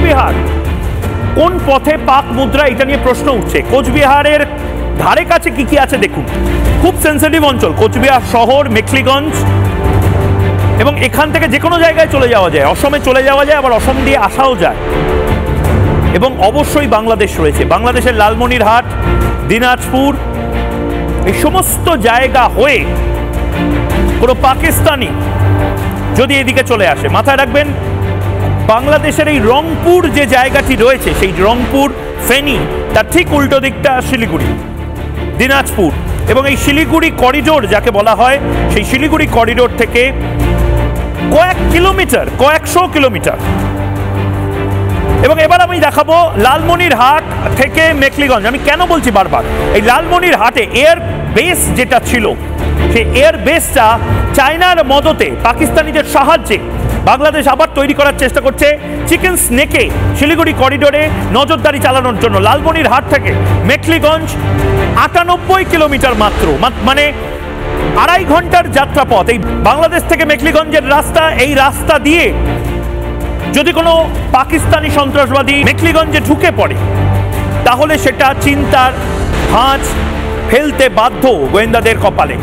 কোচবিহার কোন পথে পাক মুদ্রা, এটা নিয়ে প্রশ্ন উঠছে। কোচবিহারের ধারে কাছে কি কি আছে দেখুন, খুব সেন্সিটিভ অঞ্চল কোচবিহার শহর, মেখলিগঞ্জ, এবং এখান থেকে যে কোনো জায়গায় চলে যাওয়া যায়, অসমে চলে যাওয়া যায়, আবার অসম দিয়ে আসাও যায়। এবং অবশ্যই বাংলাদেশ রয়েছে, বাংলাদেশের লালমনিরহাট, দিনাজপুর, এই সমস্ত জায়গা হয়ে কোনো পাকিস্তানি যদি এদিকে চলে আসে, মাথায় রাখবেন বাংলাদেশের এই রংপুর যে জায়গাটি রয়েছে, সেই রংপুর ফেনী তার ঠিক উল্টো দিকটা শিলিগুড়ি, দিনাজপুর, এবং এই শিলিগুড়ি করিডোর যাকে বলা হয়, সেই শিলিগুড়ি করিডোর থেকে কয়েক কিলোমিটার, কয়েকশো কিলোমিটার। এবং এবার আমি দেখাবো লালমনিরহাট থেকে মেখলিগঞ্জ। আমি কেন বলছি বারবার, এই লালমনিরহাটে এয়ার বেস যেটা ছিল, সেই এয়ার বেসটা চায়নার মদতে, পাকিস্তানিদের সাহায্যে বাংলাদেশ আবার তৈরি করার চেষ্টা করছে চিকেন স্নেকে শিলিগুড়ি করিডোরে নজরদারি চালানোর জন্য। লালমনিরহাট থেকে মেখলিগঞ্জ 98 কিলোমিটার মাত্র, মানে 2.5 ঘন্টার যাত্রাপথ। এই বাংলাদেশ থেকে মেখলিগঞ্জের রাস্তা, এই রাস্তা দিয়ে যদি কোনো পাকিস্তানি সন্ত্রাসবাদী মেখলিগঞ্জে ঢুকে পড়ে, তাহলে সেটা চিন্তার ভাঁজ ফেলতে বাধ্য গোয়েন্দাদের কপালে।